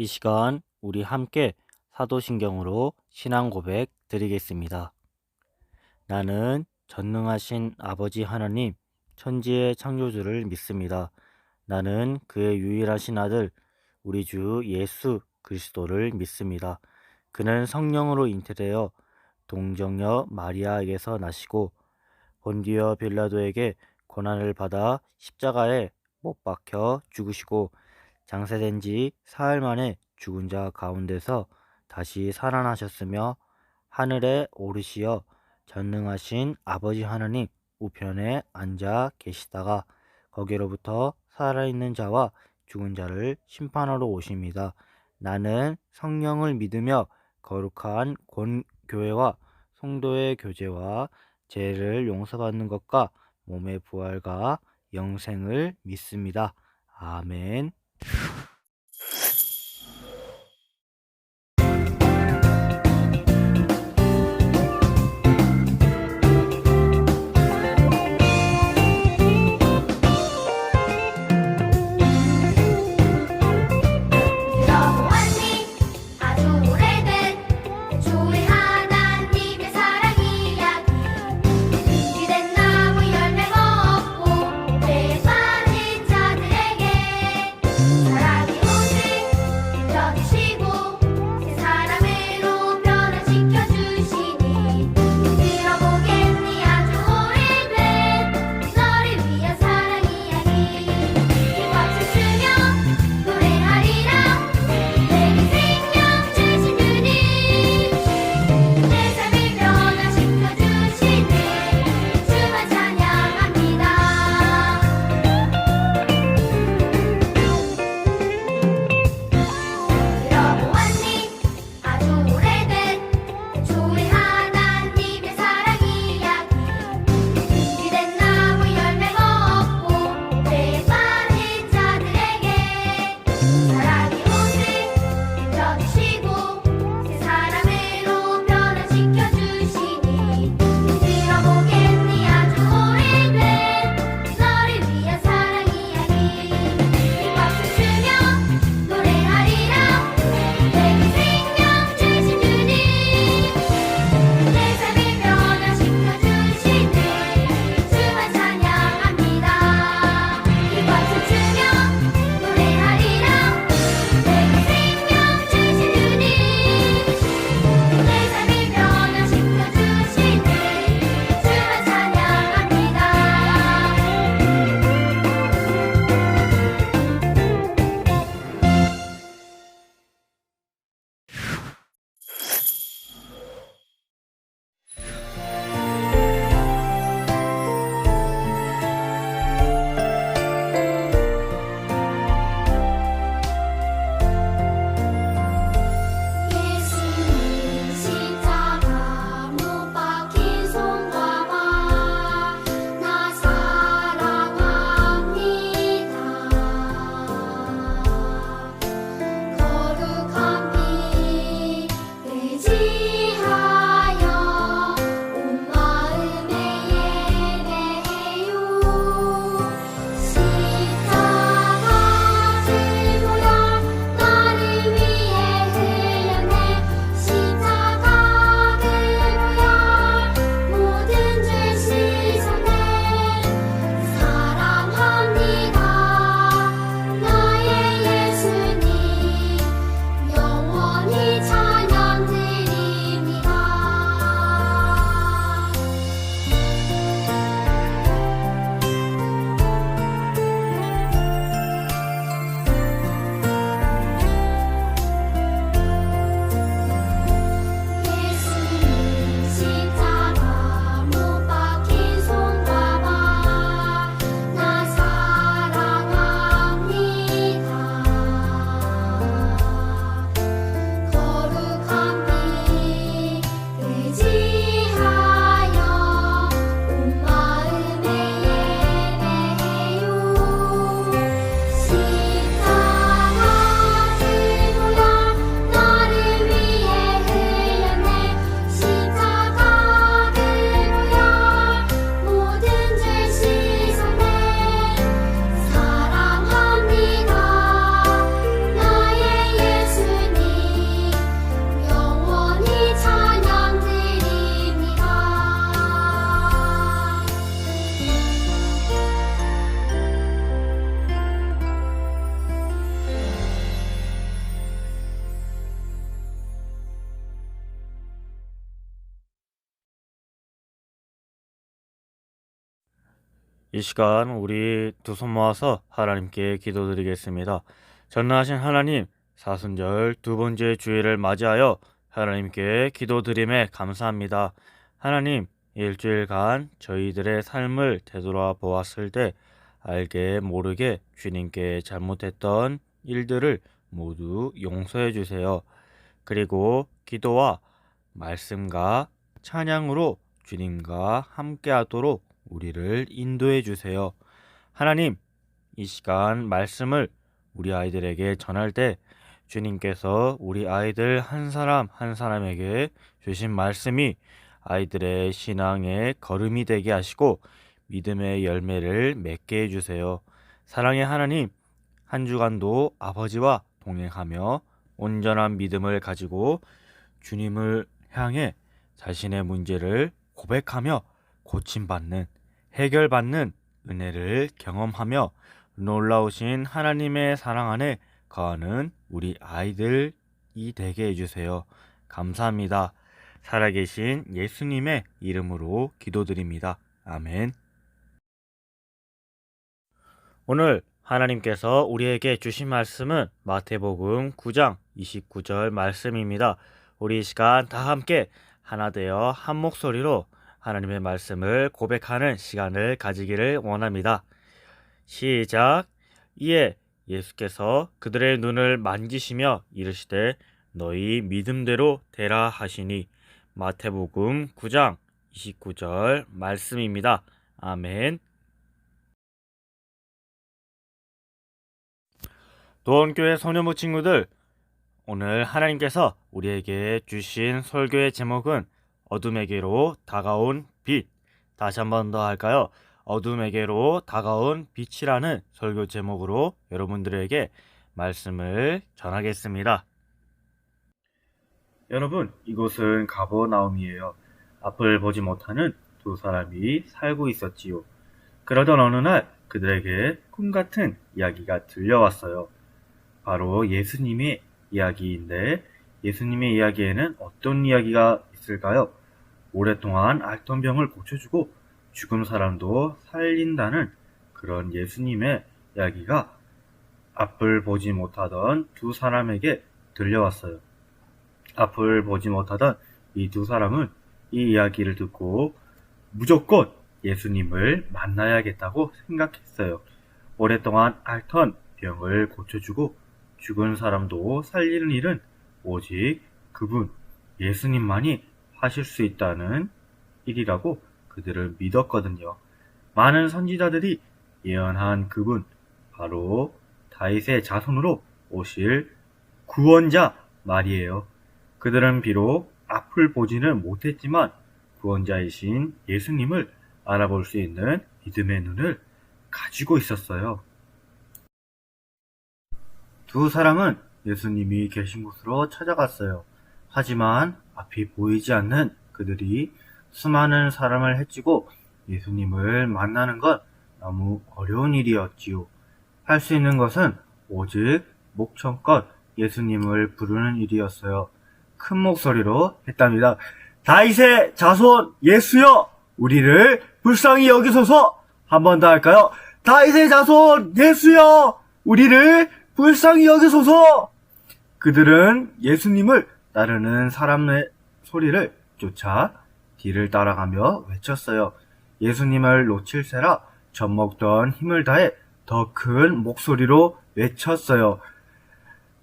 이 시간 우리 함께 사도신경으로 신앙 고백 드리겠습니다. 나는 전능하신 아버지 하나님, 천지의 창조주를 믿습니다. 나는 그의 유일하신 아들, 우리 주 예수 그리스도를 믿습니다. 그는 성령으로 잉태되어 동정녀 마리아에게서 나시고 본디어 빌라도에게 고난을 받아 십자가에 못 박혀 죽으시고 장사된 지 사흘 만에 죽은 자 가운데서 다시 살아나셨으며 하늘에 오르시어 전능하신 아버지 하나님 우편에 앉아 계시다가 거기로부터 살아있는 자와 죽은 자를 심판하러 오십니다. 나는 성령을 믿으며 거룩한 교회와 성도의 교제와 죄를 용서받는 것과 몸의 부활과 영생을 믿습니다. 아멘. 들어보았니 아주 오래된 조의 하나님의 사랑 이야기 유기된 나무 열매 먹고 죄에 빠진 자들에게 이 시간 우리 두 손 모아서 하나님께 기도드리겠습니다. 전능하신 하나님, 사순절 두 번째 주일을 맞이하여 하나님께 기도드림에 감사합니다. 하나님, 일주일간 저희들의 삶을 되돌아 보았을 때 알게 모르게 주님께 잘못했던 일들을 모두 용서해 주세요. 그리고 기도와 말씀과 찬양으로 주님과 함께하도록 우리를 인도해 주세요. 하나님, 이 시간 말씀을 우리 아이들에게 전할 때 주님께서 우리 아이들 한 사람 한 사람에게 주신 말씀이 아이들의 신앙의 걸음이 되게 하시고 믿음의 열매를 맺게 해주세요. 사랑의 하나님, 한 주간도 아버지와 동행하며 온전한 믿음을 가지고 주님을 향해 자신의 문제를 고백하며 고침받는, 해결받는 은혜를 경험하며 놀라우신 하나님의 사랑 안에 거하는 우리 아이들이 되게 해주세요. 감사합니다. 살아계신 예수님의 이름으로 기도드립니다. 아멘. 오늘 하나님께서 우리에게 주신 말씀은 마태복음 9장 29절 말씀입니다. 우리 이 시간 다 함께 하나 되어 한 목소리로 하나님의 말씀을 고백하는 시간을 가지기를 원합니다. 시작. 이에 예수께서 그들의 눈을 만지시며 이르시되 너희 믿음대로 되라 하시니. 마태복음 9장 29절 말씀입니다. 아멘. 도원교회 소녀부 친구들, 오늘 하나님께서 우리에게 주신 설교의 제목은 어둠에게로 다가온 빛. 다시 한 번 더 할까요? 어둠에게로 다가온 빛이라는 설교 제목으로 여러분들에게 말씀을 전하겠습니다. 여러분, 이곳은 가버나움이에요. 앞을 보지 못하는 두 사람이 살고 있었지요. 그러던 어느 날 그들에게 꿈같은 이야기가 들려왔어요. 바로 예수님의 이야기인데, 예수님의 이야기에는 어떤 이야기가 있을까요? 오랫동안 앓던 병을 고쳐주고 죽은 사람도 살린다는 그런 예수님의 이야기가 앞을 보지 못하던 두 사람에게 들려왔어요. 앞을 보지 못하던 이 두 사람은 이 이야기를 듣고 무조건 예수님을 만나야겠다고 생각했어요. 오랫동안 앓던 병을 고쳐주고 죽은 사람도 살리는 일은 오직 그분 예수님만이 하실 수 있다는 일이라고 그들은 믿었거든요. 많은 선지자들이 예언한 그분, 바로 다윗의 자손으로 오실 구원자 말이에요. 그들은 비록 앞을 보지는 못했지만 구원자이신 예수님을 알아볼 수 있는 믿음의 눈을 가지고 있었어요. 두 사람은 예수님이 계신 곳으로 찾아갔어요. 하지만 앞이 보이지 않는 그들이 수많은 사람을 해치고 예수님을 만나는 건 너무 어려운 일이었지요. 할 수 있는 것은 오직 목청껏 예수님을 부르는 일이었어요. 큰 목소리로 했답니다. 다윗의 자손 예수여, 우리를 불쌍히 여기소서. 한 번 더 할까요? 다윗의 자손 예수여, 우리를 불쌍히 여기소서. 그들은 예수님을 따르는 사람의 소리를 쫓아 뒤를 따라가며 외쳤어요. 예수님을 놓칠세라 젖먹던 힘을 다해 더 큰 목소리로 외쳤어요.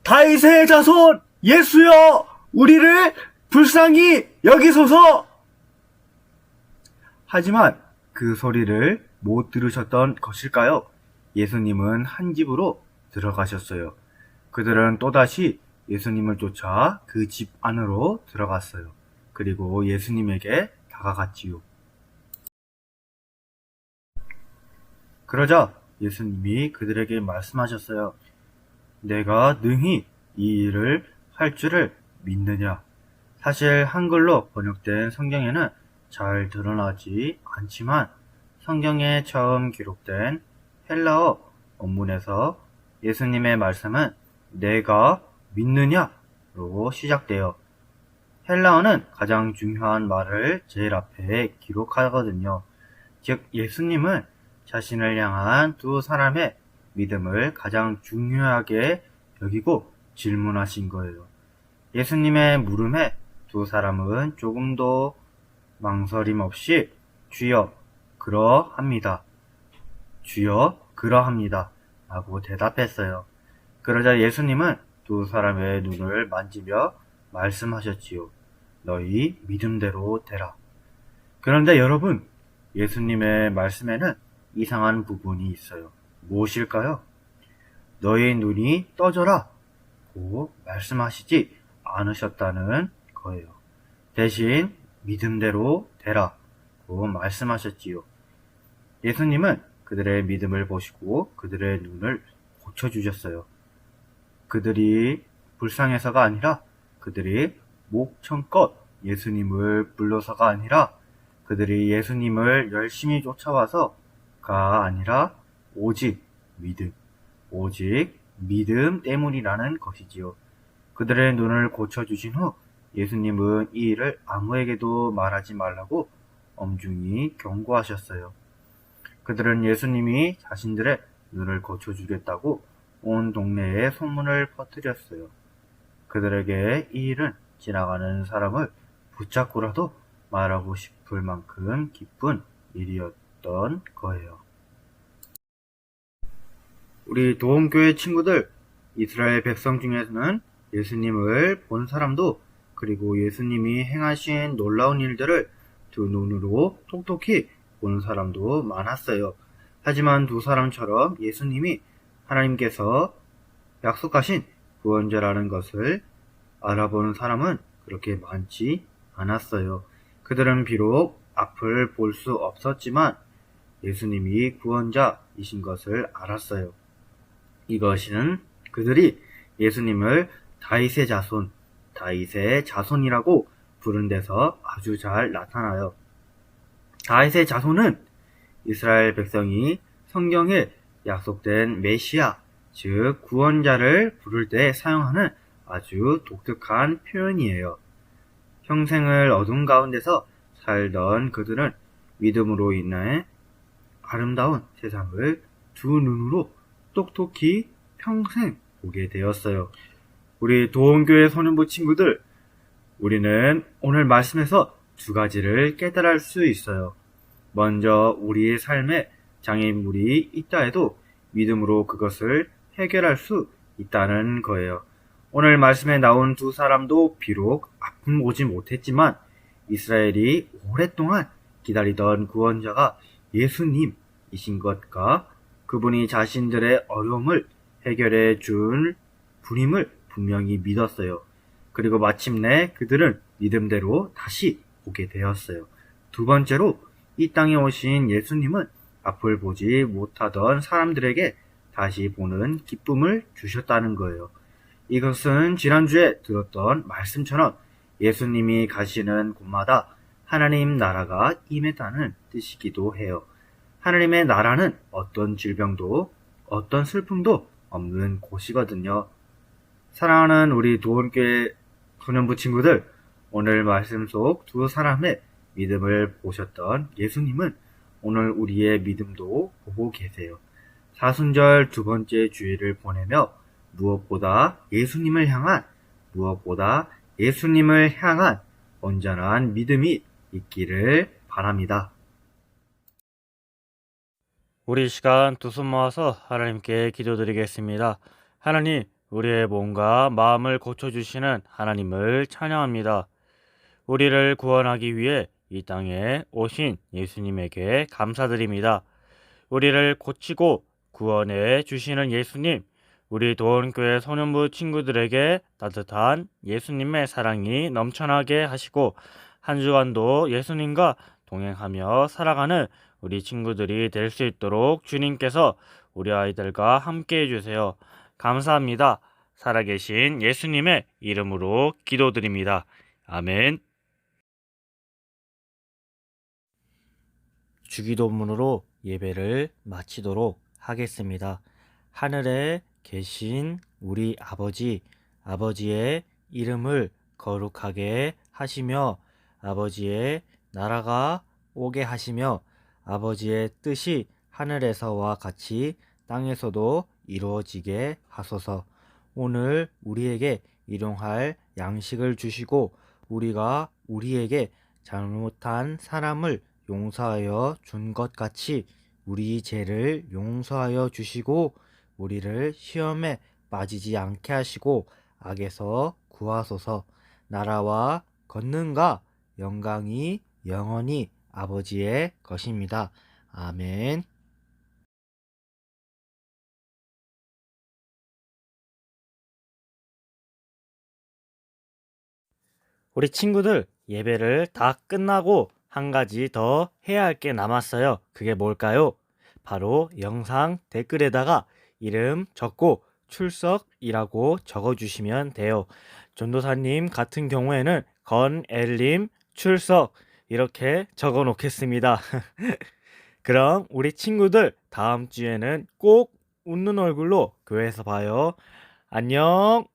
다윗의 자손 예수여, 우리를 불쌍히 여기소서. 하지만 그 소리를 못 들으셨던 것일까요? 예수님은 한 집으로 들어가셨어요. 그들은 또다시 예수님을 쫓아 그 집 안으로 들어갔어요. 그리고 예수님에게 다가갔지요. 그러자 예수님이 그들에게 말씀하셨어요. 내가 능히 이 일을 할 줄을 믿느냐? 사실 한글로 번역된 성경에는 잘 드러나지 않지만 성경에 처음 기록된 헬라어 원문에서 예수님의 말씀은 내가 믿느냐로 시작돼요. 헬라어는 가장 중요한 말을 제일 앞에 기록하거든요. 즉 예수님은 자신을 향한 두 사람의 믿음을 가장 중요하게 여기고 질문하신 거예요. 예수님의 물음에 두 사람은 조금도 망설임 없이 주여, 그러합니다. 주여, 그러합니다. 라고 대답했어요. 그러자 예수님은 두 사람의 눈을 만지며 말씀하셨지요. 너희 믿음대로 되라. 그런데 여러분, 예수님의 말씀에는 이상한 부분이 있어요. 무엇일까요? 너희 눈이 떠져라 고 말씀하시지 않으셨다는 거예요. 대신 믿음대로 되라 고 말씀하셨지요. 예수님은 그들의 믿음을 보시고 그들의 눈을 고쳐주셨어요. 그들이 불쌍해서가 아니라, 그들이 목청껏 예수님을 불러서가 아니라, 그들이 예수님을 열심히 쫓아와서가 아니라 오직 믿음 때문이라는 것이지요. 그들의 눈을 고쳐주신 후 예수님은 이 일을 아무에게도 말하지 말라고 엄중히 경고하셨어요. 그들은 예수님이 자신들의 눈을 고쳐주겠다고 온 동네에 소문을 퍼뜨렸어요. 그들에게 이 일은 지나가는 사람을 붙잡고라도 말하고 싶을 만큼 기쁜 일이었던 거예요. 우리 도움교회 친구들, 이스라엘 백성 중에서는 예수님을 본 사람도, 그리고 예수님이 행하신 놀라운 일들을 두 눈으로 톡톡히 본 사람도 많았어요. 하지만 두 사람처럼 예수님이 하나님께서 약속하신 구원자라는 것을 알아보는 사람은 그렇게 많지 않았어요. 그들은 비록 앞을 볼 수 없었지만 예수님이 구원자이신 것을 알았어요. 이것은 그들이 예수님을 다윗의 자손이라고 부른 데서 아주 잘 나타나요. 다윗의 자손은 이스라엘 백성이 성경에 약속된 메시아, 즉 구원자를 부를 때 사용하는 아주 독특한 표현이에요. 평생을 어둠 가운데서 살던 그들은 믿음으로 인해 아름다운 세상을 두 눈으로 똑똑히 평생 보게 되었어요. 우리 도움교회 소년부 친구들, 우리는 오늘 말씀에서 두 가지를 깨달을 수 있어요. 먼저 우리의 삶에 장애물이 있다 해도 믿음으로 그것을 해결할 수 있다는 거예요. 오늘 말씀에 나온 두 사람도 비록 아픔 오지 못했지만 이스라엘이 오랫동안 기다리던 구원자가 예수님이신 것과 그분이 자신들의 어려움을 해결해 줄 분임을 분명히 믿었어요. 그리고 마침내 그들은 믿음대로 다시 보게 되었어요. 두 번째로 이 땅에 오신 예수님은 앞을 보지 못하던 사람들에게 다시 보는 기쁨을 주셨다는 거예요. 이것은 지난주에 들었던 말씀처럼 예수님이 가시는 곳마다 하나님 나라가 임했다는 뜻이기도 해요. 하나님의 나라는 어떤 질병도 어떤 슬픔도 없는 곳이거든요. 사랑하는 우리 도원교회 소년부 친구들, 오늘 말씀 속 두 사람의 믿음을 보셨던 예수님은 오늘 우리의 믿음도 보고 계세요. 사순절 두 번째 주일을 보내며 무엇보다 예수님을 향한 온전한 믿음이 있기를 바랍니다. 우리 이 시간 두 손 모아서 하나님께 기도드리겠습니다. 하나님, 우리의 몸과 마음을 고쳐주시는 하나님을 찬양합니다. 우리를 구원하기 위해 이 땅에 오신 예수님에게 감사드립니다. 우리를 고치고 구원해 주시는 예수님, 우리 도원교회 소년부 친구들에게 따뜻한 예수님의 사랑이 넘쳐나게 하시고 한 주간도 예수님과 동행하며 살아가는 우리 친구들이 될 수 있도록 주님께서 우리 아이들과 함께 해주세요. 감사합니다. 살아계신 예수님의 이름으로 기도드립니다. 아멘. 주기도문으로 예배를 마치도록 하겠습니다. 하늘에 계신 우리 아버지, 아버지의 이름을 거룩하게 하시며 아버지의 나라가 오게 하시며 아버지의 뜻이 하늘에서와 같이 땅에서도 이루어지게 하소서. 오늘 우리에게 일용할 양식을 주시고 우리가 우리에게 잘못한 사람을 용서하여 준 것 같이 우리 죄를 용서하여 주시고 우리를 시험에 빠지지 않게 하시고 악에서 구하소서. 나라와 권능과 영광이 영원히 아버지의 것입니다. 아멘. 우리 친구들 예배를 다 끝나고 한 가지 더 해야 할 게 남았어요. 그게 뭘까요? 바로 영상 댓글에다가 이름 적고 출석이라고 적어주시면 돼요. 전도사님 같은 경우에는 건엘님 출석 이렇게 적어 놓겠습니다. 그럼 우리 친구들 다음 주에는 꼭 웃는 얼굴로 교회에서 봐요. 안녕.